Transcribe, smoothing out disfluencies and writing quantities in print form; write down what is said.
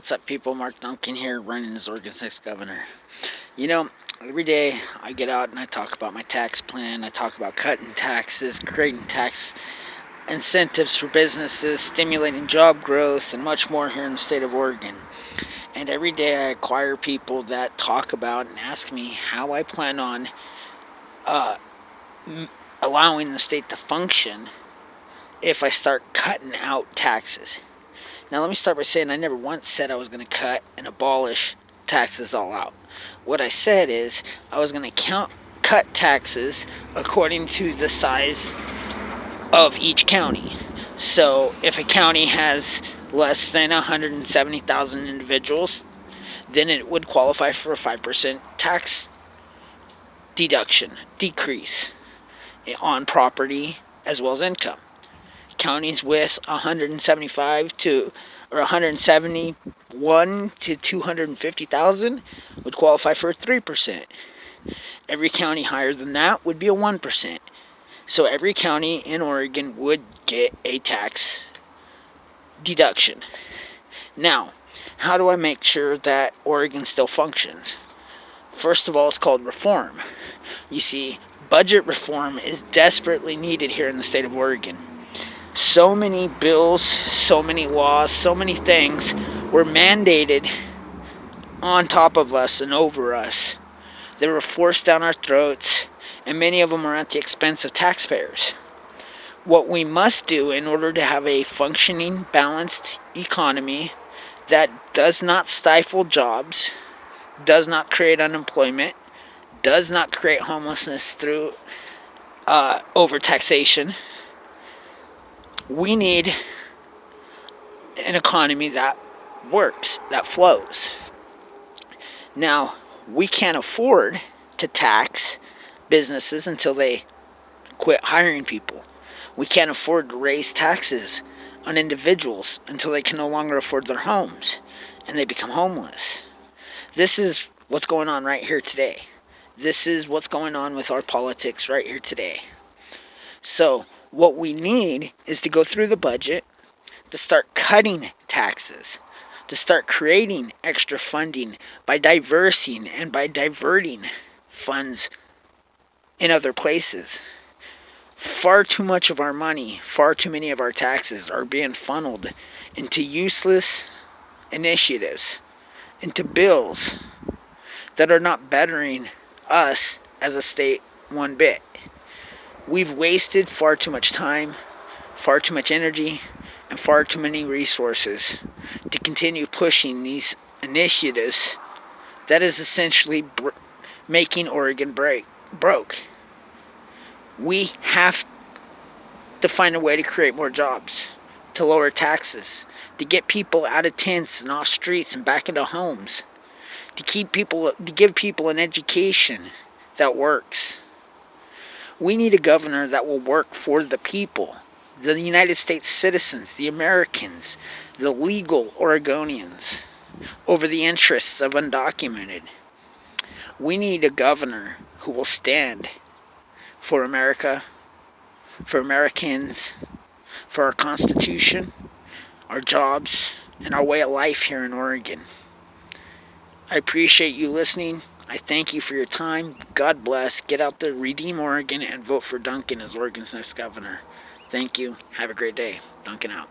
What's up, people? Mark Duncan here, running as Oregon's next governor. You know, every day I get out and I talk about my tax plan. I talk about cutting taxes, creating tax incentives for businesses, stimulating job growth, and much more here in the state of Oregon. And every day I acquire people that talk about and ask me how I plan on allowing the state to function if I start cutting out taxes. Now, let me start by saying I never once said I was going to cut and abolish taxes all out. What I said is I was going to cut taxes according to the size of each county. So if a county has less than 170,000 individuals, then it would qualify for a 5% tax decrease on property as well as income. Counties with 171 to 250,000 would qualify for a 3%. Every county higher than that would be a 1%. So every county in Oregon would get a tax deduction. Now, how do I make sure that Oregon still functions? First of all, it's called reform. You see, budget reform is desperately needed here in the state of Oregon. So many bills, so many laws, so many things were mandated on top of us and over us. They were forced down our throats, and many of them are at the expense of taxpayers. What we must do in order to have a functioning, balanced economy that does not stifle jobs, does not create unemployment, does not create homelessness through overtaxation. We need an economy that works, that flows. Now, we can't afford to tax businesses until they quit hiring people. We can't afford to raise taxes on individuals until they can no longer afford their homes and they become homeless. This is what's going on right here today. This is what's going on with our politics right here today. So, what we need is to go through the budget, to start cutting taxes, to start creating extra funding by diverting and by diverting funds in other places. Far too much of our money, far too many of our taxes are being funneled into useless initiatives, into bills that are not bettering us as a state one bit. We've wasted far too much time, far too much energy, and far too many resources to continue pushing these initiatives that is essentially making Oregon broke. We have to find a way to create more jobs, to lower taxes, to get people out of tents and off streets and back into homes, to give people an education that works. We need a governor that will work for the people, the United States citizens, the Americans, the legal Oregonians, over the interests of undocumented. We need a governor who will stand for America, for Americans, for our Constitution, our jobs, and our way of life here in Oregon. I appreciate you listening. I thank you for your time. God bless. Get out there, redeem Oregon, and vote for Duncan as Oregon's next governor. Thank you. Have a great day. Duncan out.